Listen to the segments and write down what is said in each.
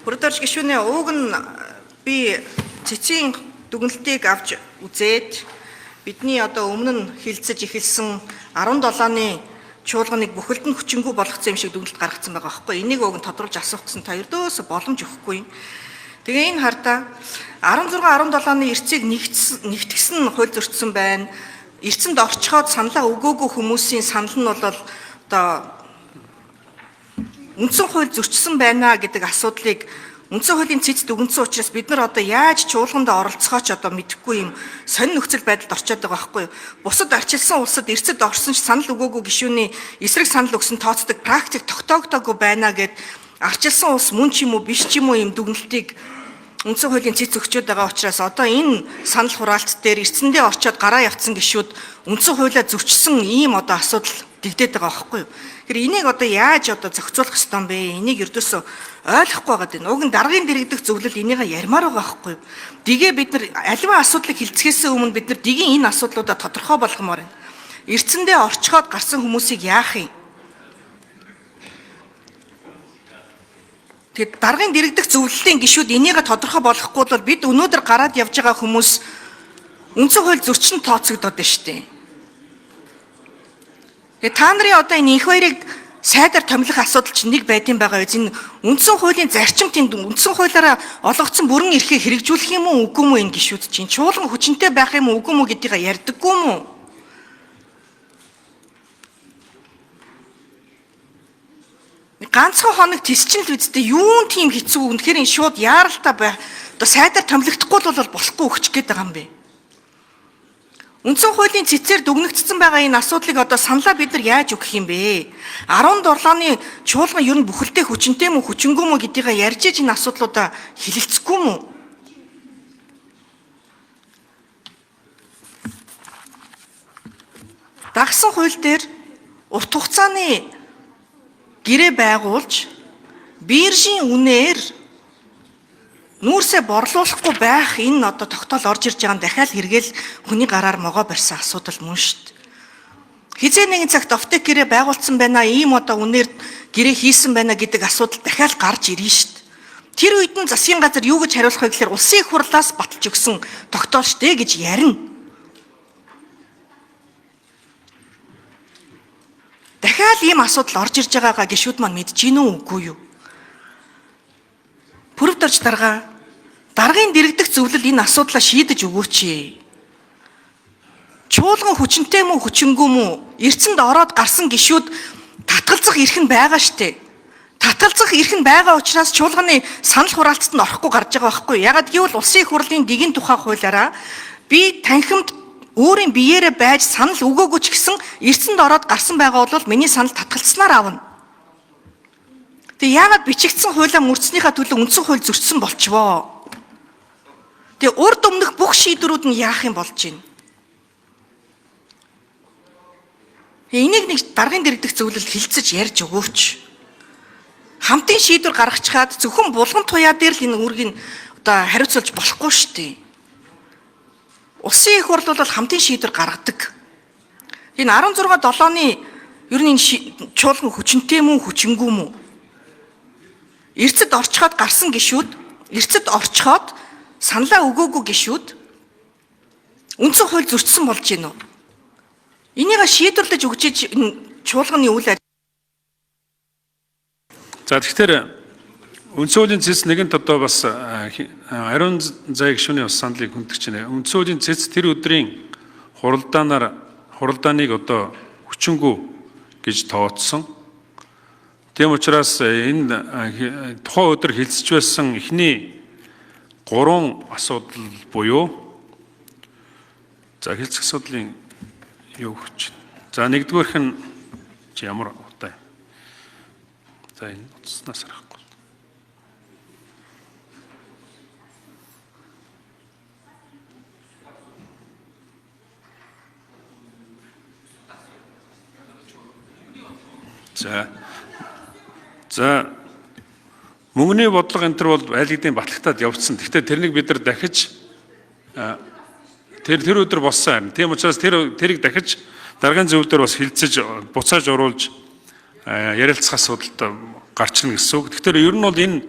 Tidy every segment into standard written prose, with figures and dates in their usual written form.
Бүрдэрч гишүүнээ ууг нь би цэцгийн дүгнэлтийг авч үзээд бидний одоо өмнө нь хилцэж эхэлсэн 17-ны чуулганыг бүхэлд нь хүчингүй болгоцсон юм шиг дүгнэлт гаргацсан байгаа байхгүй. Энийг ууг нь тодруулж асуух гэсэн та ердөөсө боломж өгөхгүй. Тэгээ энэ хардаа 16 17-ны эрцийг нэгтгсэн хууль зөрчсөн байна. Эрцэнд орчхоод саналаа өгөөгүй хүмүүсийн санал нь бол одоо үндсэн хууль зөрчсөн байна гэдэг асуудлыг үндсэн хуулийн цэц дүгнсэн учраас бид нар одоо яаж чуулганд оролцохооч одоо мэдэхгүй юм сонин нөхцөл байдалд орчод байгаа байхгүй юу. Бусад арчилсан улсад эрцэд орсон санал өгөөгүй гишүүний эсрэг санал өгсөн тооцдог практик тогтоогдоогүй байна гэд арчилсан улс мөн ч юм уу биш ч юм уу юм дүгнэлтийг үндсэн хуулийн цэц өгчөөд байгаа учраас одоо энэ санал хураалт дээр эрцэндээ орчоод гараа явцсан гишүүд үндсэн хуулиа зөрчсөн ийм одоо асуудал дэгдээд байгаа байхгүй юу. Тэгэхээр энийг одоо яаж одоо зохицуулах ёстой юм бэ? Энийг ердөөсөө ойлгохгүй байгаа дээ. Уг нь даргын дэргэдэх зөвлөл энийг ярмаар байгаа байхгүй юу. Дэгээ бид нар аливаа асуудлыг хилцэхээс өмнө бид нар дэгийн энэ асуудлуудаа тодорхой болгомоор байна. Эрцэндээ орчхоод гарсан хүмүүсийг яах юм? Тэгээд даргын дэргэдэх зөвлөлийн гишүүд энийг тодорхой болгохгүй бол бид өнөөдөр гараад явж байгаа хүмүүс үндсэн хууль зөрчин тооцогдоод байна шүү дээ. Тэгээд та нарын одоо энэ их баярыг сайдаар томилох асуудал чинь нэг байдсан байгаа биз. Энэ үндсэн хуулийн зарчим тэнд үндсэн хуулиараа олгогдсон бүрэн эрхийг хэрэгжүүлэх юм уу үгүй юм уу энэ гишүүд чинь чуулган хүчинтэй байх юм уу үгүй юм уу гэдгийг ярьдаггүй юм уу? Ганцхан хоног тисчин л үсттэй юун тийм хэцүү үнэхээр энэ шууд яаралтай бай. Одоо сайдаар томилогдохгүй бол болохгүй өгч гээд байгаа юм бэ. Үндсэн хуулийн цэцээр дүгнэгдсэн байгаа энэ асуудлыг одоо саналаа бид нар яаж өгөх юм бэ? 17-ны чуулган ер нь бүхэлдээ хүчинтэй мүү хүчингүй мүү гэдгийг ярьж иж энэ асуудлуудаа хэлэлцэхгүй мүү? Дагсан хууль дээр урт хугацааны гэрээ байгуулж биржийн үнээр нүүрсээ борлуулахгүй байх энэ одоо тогтоол орж ирж байгаа нь дахиад хэрэгэл хүний гараар могоо барьсан асуудал мөн шүү дээ. Хизээ нэгэн цагт офтек гэрээ байгуулсан байна, ийм одоо үнээр гэрээ хийсэн байна гэдэг асуудал дахиад гарч ирнэ шүү дээ. Тэр үед нь засгийн газар юу гэж хариулах вэ гэхээр улсын их хурлаас баталж өгсөн тогтоол шүү дээ гэж ярина. Дахиад ийм асуудал орж ирж байгаагаа гишүүд маань мэдж гин үү үгүй юу? Бүрдэрч даргын дэргэдэх зөвлөл энэ асуудлаа шийдэж өгөөч. Чуулган хүчинтэй мүү хүчингүй мүү эрцэнд ороод гарсан гишүүд татгалзах эрх нь байгаа штэ. Татгалзах эрх нь байгаа учраас чуулганы санал хураалтанд орохгүй гарч байгаа байхгүй. Ягаад гэвэл улсын их хурлын дэгийн тухай хуулиараа би танхимд өөрийн биеэрээ байж санал өгөөгүй ч гэсэн эрцэнд ороод гарсан байгаа бол миний санал татгалцснаар авна. Тэгээ яагаад бичигдсэн хуулиа мөрцснийхаа төлөө үндсэн хууль зөрчсөн болчихвоо. Тэгээ урд өмнөх бүх шийдвэрүүд нь яах юм болж байна. Энийг нэг даргын дэргэдэх зөвлөл хилцэж ярьж өгөөч. Хамтын шийдвэр гаргачаад зөвхөн булган туяа дээр л энэ үүргийг одоо хариуцуулж болохгүй шүү дээ. Улсын их хурл бол хамтын шийдвэр гаргадаг. Энэ 16/7-ны ер нь энэ чуулган хүчинтэй мүү хүчингүй мүү? Эрцэд орчхоод гарсан гишүүд, эрцэд орчхоод саналаа өгөөгүй гишүүд үндсэн хууль зөрчсөн болж гин үү? Энийг шийдвэрлэж өгч энэ чуулганы үйл ажиллагаа. За тэгэхээр үндсэн хуулийн цэц нэгэнт одоо бас ариун зай гишүүний бас саналыг хүндэж байна. Үндсэн хуулийн цэц тэр өдрийн хуралдааныг одоо хүчингүй гэж тооцсон. Тийм учраас энэ тухайн өдөр хилцэж байсан эхний 3 асуудал буюу за хилцэх асуудлын юу гэж. За нэгдүгээрх нь ямар утаа. За энэ утаснаас харахгүй. За мөнгөний бодлого энэ төр бол айлгдын батлагтаад явцсан. Гэхдээ тэрнийг бид нар дахиж тэр өдөр болсон юм. Тийм учраас тэрийг дахиж даргын зөвлөлөөр бас хилцэж буцааж оруулж ярилцах асуудалд гарч ирнэ гэсэн үг. Тэгэхээр ер нь бол энэ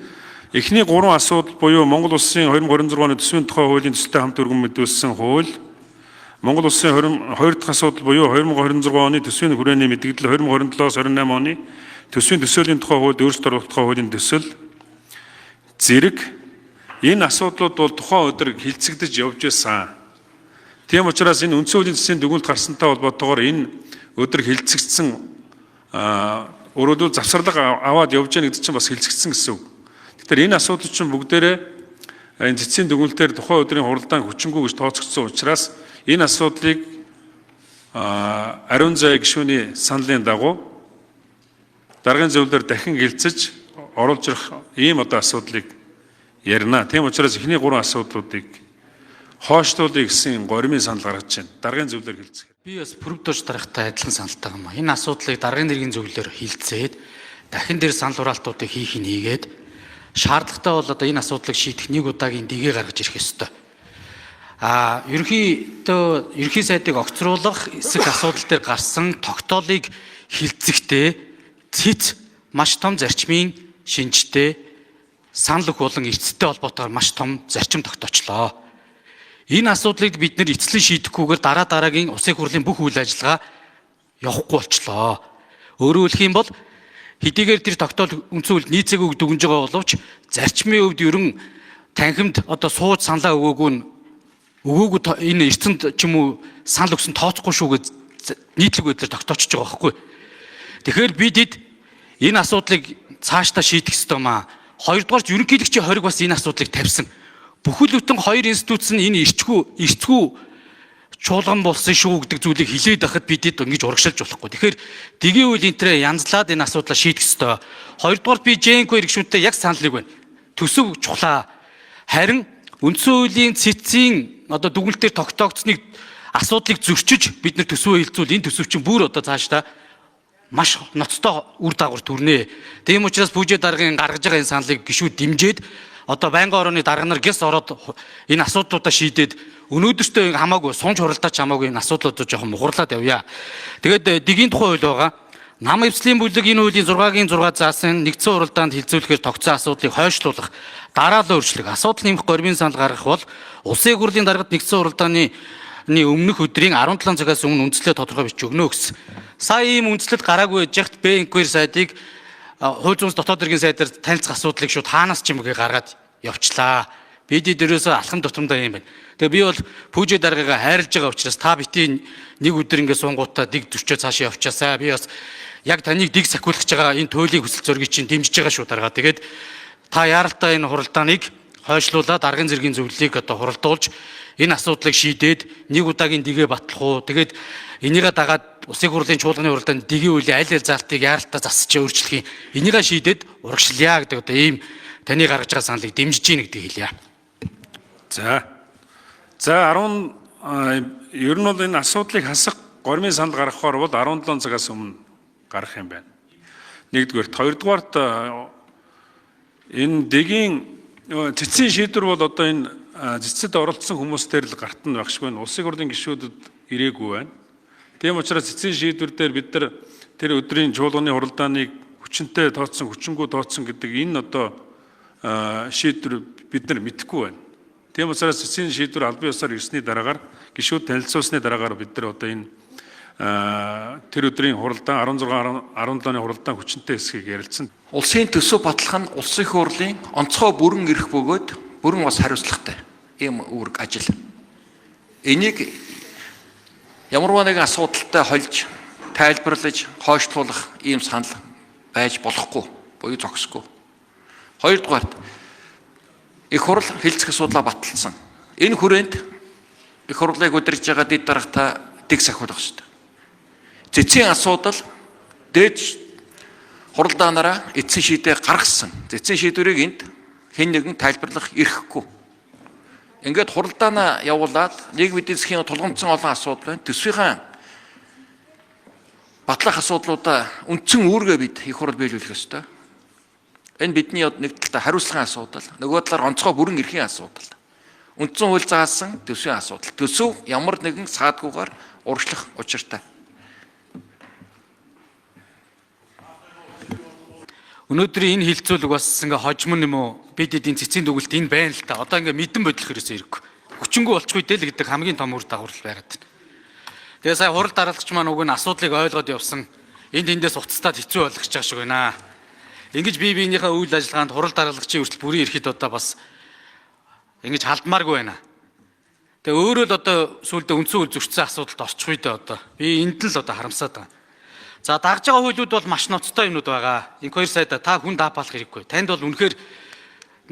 Эхний 3 асуудал буюу Монгол Улсын 2026 оны төсвийн тухай хуулийн төсөлтэй хамт өргөн мэдүүлсэн хууль, Монгол Улсын 2 дахь асуудал буюу 2026 оны төсвийн хүрээний мэдээлэл 2027-оос 28 оны төсвийн төсөөлийн тухай хуульд өөрчлөлт оруулах тухай хуулийн төсөл зэрэг энэ асуудлууд бол тухайн өдөр хилцэгдэж явж байсан. Тийм учраас энэ үндсэн хуулийн төсвийн дүгнэлт гарсантай холбоотойгоор энэ өдөр хилцэгдсэн өөрөлдөө завсарлага аваад явж байгаа гэдэг чинь бас хилцэгдсэн гэсэн үг. Тэгэхээр энэ асуудал чинь бүгдээрээ энэ цэцгийн дүгнэлтээр тухайн өдрийн хуралдаан хүчингүй гэж тооцогдсон учраас энэ асуудлыг ариун зай гишүүний саналын дагуу даргын зөвлөлөөр дахин хилцэж оруулж ирэх ийм асуудлыг ярина. Тийм учраас эхний 3 асуудлуудыг хойшлуулъя гэсэн горимын санал гаргаж байна. Даргын зөвлөлөөр хилцэх. Би бас бүрдүүлж дарахтай адилхан саналтай юм а. Энэ асуудлыг даргын нэргийн зөвлөлөөр хилцээд дахин дээр санал хураалтуудыг хийгээд шаардлагатай бол одоо энэ асуудлыг шийдэх нэг удаагийн дэгээ гаргаж ирэх ёстой. Ерөнхий сайдыг огцруулах эсэх асуудал дээр гарсан тогтоолыг хилцэхдээ цэц маш том зарчмын шинжтэй санал өгөх болон эцэстэй холбоотойгоор маш том зарчим тогтоочлоо. Энэ асуудлыг бид нэр эцлэн шийдэхгүйгээр дараагийн улсын хурлын бүх үйл ажиллагаа явахгүй болчлоо. Өөрөөр хэлэх юм бол хэдийгээр тэр тогтоол үндсэн хууль нийцээг өгдөг байгаа боловч зарчмын хувьд ерөн танхимд одоо сууж саналаа өгөөгүй энэ эрдэнэт ч юм уу санал өгсөн тооцохгүй шүү гэж нийтлэг байдлаар тогтоочж байгаа байхгүй. Тэгэхээр бид энэ асуудлыг цаашдаа шийдэх ёстой маа. Хоёрдугаарч ерөнхийлөгчийн хориг бас энэ асуудлыг тавьсан. Бүхэл бүтэн хоёр институт нь энэ эрсцгүү чуулган болсон шүү гэдэг зүйлийг хилээд байхад бидэд ингэж урагшилж болохгүй. Тэгэхээр дэгийн үйл энтрээ янзлаад энэ асуудлаа шийдэх ёстой. Хоёрдугаар би Жэнко иргшүүнтэй яг саналыг байна. Төсөв чухлаа. Харин үндсэн хуулийн цэцгийн одоо дүгнэлтээр тогтоогдсныг асуудлыг зөрчиж бид нар төсвөө хилцүүл энэ төсөв чинь бүр одоо цаашдаа маш ноцтой үр дагавар төрнэ. Тийм учраас бүжээ даргын гаргаж байгаа энэ саналыг гишүүд дэмжиж одоо байнгын орооны дарга нар гэс ороод энэ асуудлуудаа шийдээд өнөөдөртөө хамаагүй сунж хуралдаач хамаагүй энэ асуудлуудаа жоохон мухарлаад явъя. Тэгээд дэгийн тухай хууль байгаа. Нам эвслийн бүлэг энэ хуулийн 6-гийн 6 заасан нэгдсэн хуралдаанд хилцүүлэхээр тогтсон асуудлыг хойшлуулах, дараалал өөрчлөх, асуудал нэмэх гормын санал гаргах бол улсын хурлын даргад нэгдсэн хуралдааны өмнөх өдрийн 17 цагаас өмнө үндслээ тодорхой бичиж өгнө гэсэн. Сая ийм үндслэл гараагүй байж хат Б-инквер сайдыг хууль зүйн дотоод иргэн сайдаар танилцах асуудлыг шууд хаанаас ч юмгээ гаргаад явчлаа. Бид дээрээс алхам тутамдаа юм байна. Тэгээ би бол пүүжээ даргаагаа хайрлаж байгаа учраас та битийн нэг өдөр ингэ сунгуудаа дэг зөрчөө цаашаа явчаасаа. Би бас яг таныг дэг сахиулах байгаа энэ туйлын хүсэл зориг чинь дэмжиж байгаа шүү даргаа. Тэгээд та яаралтай энэ хуралдааныг хойшлуулаад аргын зэргийн зөвлөлийг одоо хуралдуулж энэ асуудлыг шийдээд нэг удаагийн дэгээ батлах уу. Тэгээд энийгээ дагаад улсын хурлын чуулганы хуралдаанд дэгийн үеийн аль заалтыг яаралтай засч өөрчлөх юм. Энийгээ шийдээд урагшлая гэдэг одоо ийм таны гаргаж байгаа саналыг дэмжиж гин гэдгийг хэлье. За 10 ер нь бол энэ асуудлыг хасах гормын санал гаргахаар бол 17 цагаас өмнө гарах юм байна. Нэгдүгээрт, хоёрдугаарт энэ дэгийн цэцгийн шийдвэр бол одоо энэ цэцэд оролцсон хүмүүстээр л гарт нь багшгүй нь улсын хурлын гишүүдэд ирээгүй байна. Тийм учраас цэцгийн шийдвэр дээр бид нар тэр өдрийн чуулганы хуралдааныг хүчинтэй тооцсон, хүчингү тооцсон гэдэг энэ одоо шийдвэр бид нар мэдэхгүй байна. Тийм учраас цэцгийн шийдвэр албан ёсоор ирсний дараагаар гишүүд танилцуулсны дараагаар бид нар одоо энэ тэр өдрийн хуралдаан 16-17-ны хуралдаан хүчинтэй хэсгийг ярилцсан. Улсын төсөв батлах нь улсын хурлын онцгой бүрэн эрх бөгөөд бүрэн бас хариуцлагатай ийм үүрэг ажил. Энийг ямар нэгэн асуудалтай хольж, тайлбарлаж, хойшлуулах ийм санал байж болохгүй, буюу зогсохгүй. Хоёрдугаарт их хурл хэлцэх асуудлаа баталсан. Энэ хүрээнд их хурлыг удирдах байгаа дэд даргата дэг сахиулах ёстой. Цэцгийн асуудал дээд хуралдаанаараа эцсийн шийдээ гаргасан. Цэцгийн шийдвэрийг энд хэн нэгэн тайлбарлах эрхгүй. Ингээд хуралдаанаа явуулаад нийгмийн эдийн засгийн тулгамдсан олон асуудал байна. Төсвийн батлах асуудлуудаа үндсэн үүргээ бид их хурл биелүүлэх ёстой. Энэ бидний нэг талаа хариуцлагын асуудал, нөгөө талаар онцгой бүрэн эрхийн асуудал. Үндсэн хууль заасан төсвийн асуудал. Төсөв ямар нэгэн саадгүйгээр урагшлах учиртай. Өнөөдөр энэ хилцүүлэг бас ингээ хожим юм уу? Бид эдийн цэцгийн дүгэлт энэ байна л та. Одоо ингээ мэдэн бодлох хэрэгсээ ирэхгүй. Хүчингү болчихгүй дээ л гэдэг хамгийн том үр дагавар байгаад байна. Тэгээ сая хурал дараалагч маань уг нь асуудлыг ойлгоод явсан. Энд эндээс уцтаад хэцүү болгож байгаа шиг байна. Ингэж бие биенийхээ үйл ажиллагаанд хурал дараалагчийн хүртэл бүрийн ирэхэд одоо бас ингэж халдмааргүй байна. Тэгээ өөрөө л одоо сүүлдээ үндсэн үйл зөрчсөн асуудалд орчих үедээ одоо би энд л одоо харамсаад байгаа. За дагж байгаа хуулиуд бол маш ноцтой юмнууд байгаа. Инх 2 сайда та хүн даапаалах хэрэггүй. Танд бол үнэхээр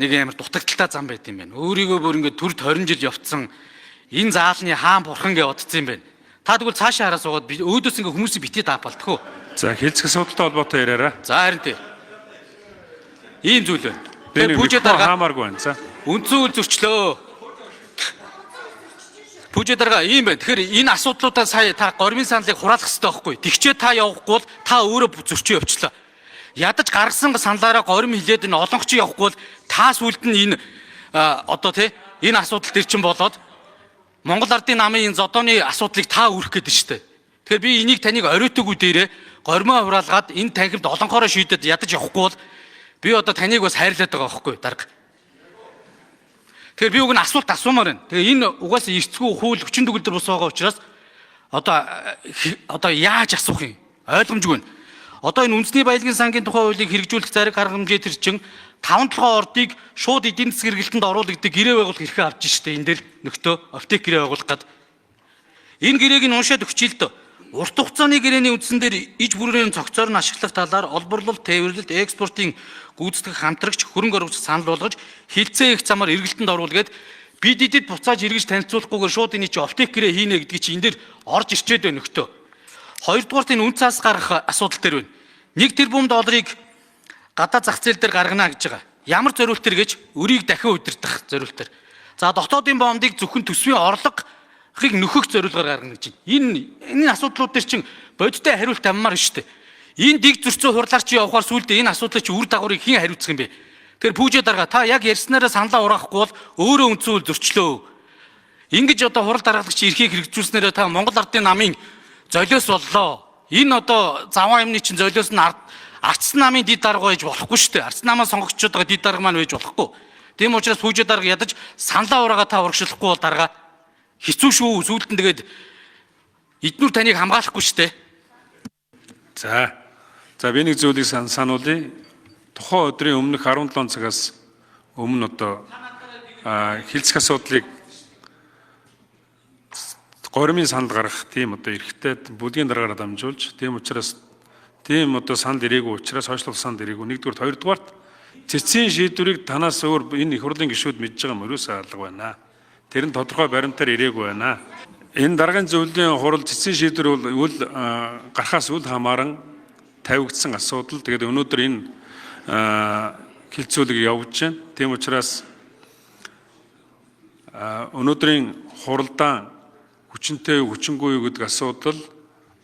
нэг амар дутагдaltaй зам байт юм байна. Өөрийгөө бүр ингээд төрд 20 жил явцсан энэ заалны хаан бурхан гэж бодсон юм байна. Та тэгвэл цаашаа хараа суугаад өөдөөс ингээ хүмүүсийг битээ даапаалдах уу? За хилцэх асуудалтай холбоотой яриараа. За харин тий. Ийм зүйл байна. Тэгээ Пүүжэ дарга хаамааргүй байна. За. үндсэн үйл зөрчлөө. Пүүжэ дарга ийм байна. Тэгэхээр энэ асуудлуудаа сая та гормын саналыг хураалах хэрэгтэй байхгүй. Тэгчээ та явахгүй бол та өөрөө зөрчөө явчлаа. Ядаж гаргасан саналаараа горим хилээд энэ олонгоч явахгүй бол та сүлд нь энэ одоо тий энэ асуудал төр чин болоод Монгол Ардын намын энэ зодооны асуудлыг та үүрэх гээд байна шүү дээ. Тэгэхээр би энийг таныг оройтойгоо дээрээ гормоо хураалгаад энэ танхимд олонхороо шийдэд ядаж явахгүй бол би одоо таныг бас хайрлаад байгаа байхгүй дарга. Тэгэхээр би уг нь асуулт асуумаар байна. Тэгээ энэ угаасаа эрцгүй хууль 40 төгөлдөр бус байгаа учраас одоо яаж асуух юм? Ойлгомжгүй байна. Одоо энэ үндэсний баялагын сангийн тухай хуулийг хэрэгжүүлэх зариг арга хэмжээ төр чин 5-7 ордыг шууд эдийн засгийн хэрэгэлтэнд оруулагддаг гэрээ байгуулах эрхээ авч штэ энэ дээр нөхдөө аптек гэрээ байгуулах гээд энэ гэрээг нь уншаад өгчий л дөө. Урт хугацааны гэрээний үндсэн дээр иж бүрийн цогцоор нь ашиглах талаар олборлол, тээвэрлэлт, экспортын гүйцэтгэх хамтрагч хөрөнгө оруулагч санал болгож хилцээ их замаар эргэлтэнд оруулгээд бид эдэд буцааж эргэж танилцуулахгүйгээр шууд энэ чи аптек гэрээ хийнэ гэдгийг чи энэ дээр орж ирчээд байна нөхдөө. Хоёрдугаарт энэ үн цаас гаргах асуудал дээр байна. 1 тэрбум долларыг гадаа зах зээл дээр гаргана гэж байгаа. Ямар зориултэр гэж өрийг дахин удирдах зориултэр. За дотоодын бондыг зөвхөн төсвийн орлогыг нөхөх зориулгаар гаргана гэж байна. Энэ асуудлууд дээр чинь бодиттой хариулт аммаар шүү дээ. Энэ дэг зөрчөө хурлаарч явахаар сүүлдээ энэ асуудлыг чи үр дагаврыг хэн хариуцах юм бэ? Тэгэхээр пүүжэ дарга та яг ярьснараа саналаа ураахгүй бол өөрөө үндсэн үйл зөрчлөө. Ингэж одоо хурал даргалагч эрхийг хэрэгжүүлснээрээ та Монгол Ардын намын золиос боллоо. Энэ одоо заван юмны чинь золиос нь Ардсан намын дид дарга байж болохгүй шүү дээ. Ардсан намаа сонгогчдод байгаа дид дарга маань байж болохгүй. Тийм учраас пүүжэ дарга ядаж саналаа ураагаа та урагшлахгүй бол дарга хэцүү шүү. Сүүлд нь тэгээд эднүр таныг хамгаалахгүй шүү дээ. За би нэг зүйлийг сануулъя. Тухайн өдрийн өмнөх 17 цагаас өмнө одоо хилцэх асуудлыг гормын санал гаргах тийм одоо эрхтэй бүлгийн даргаараа дамжуулж тийм учраас тийм одоо санал ирээгүй учраас хойшлох санал ирээгүй. Нэгдүгээр, хоёрдугаарт цэцгийн шийдвэрийг танаас өөр энэ их хурлын гишүүд мэдж байгаа мөрөөсөө алга байна. Тэр нь тодорхой баримтаар ирээгүй байна. Энэ даргын зөвлөлийн хурал цэцгийн шийдвэр бол гарахаас үл хамааран тавигдсан асуудал. Тэгээд өнөөдөр энэ хилцүүлэг явуулж байна. Тийм учраас өнөөдрийн хуралдаан хүчинтэй хүчингүй гэдэг асуудал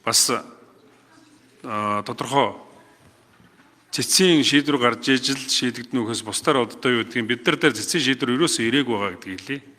бас тодорхой цэцгийн шийдвэр гарч ижил шийдэгднөхөөс бусдаар одоо юу гэдгийг бид нар дээр цэцгийн шийдвэр ерөөсөө ирээгүй байгаа гэдгийг хэлье.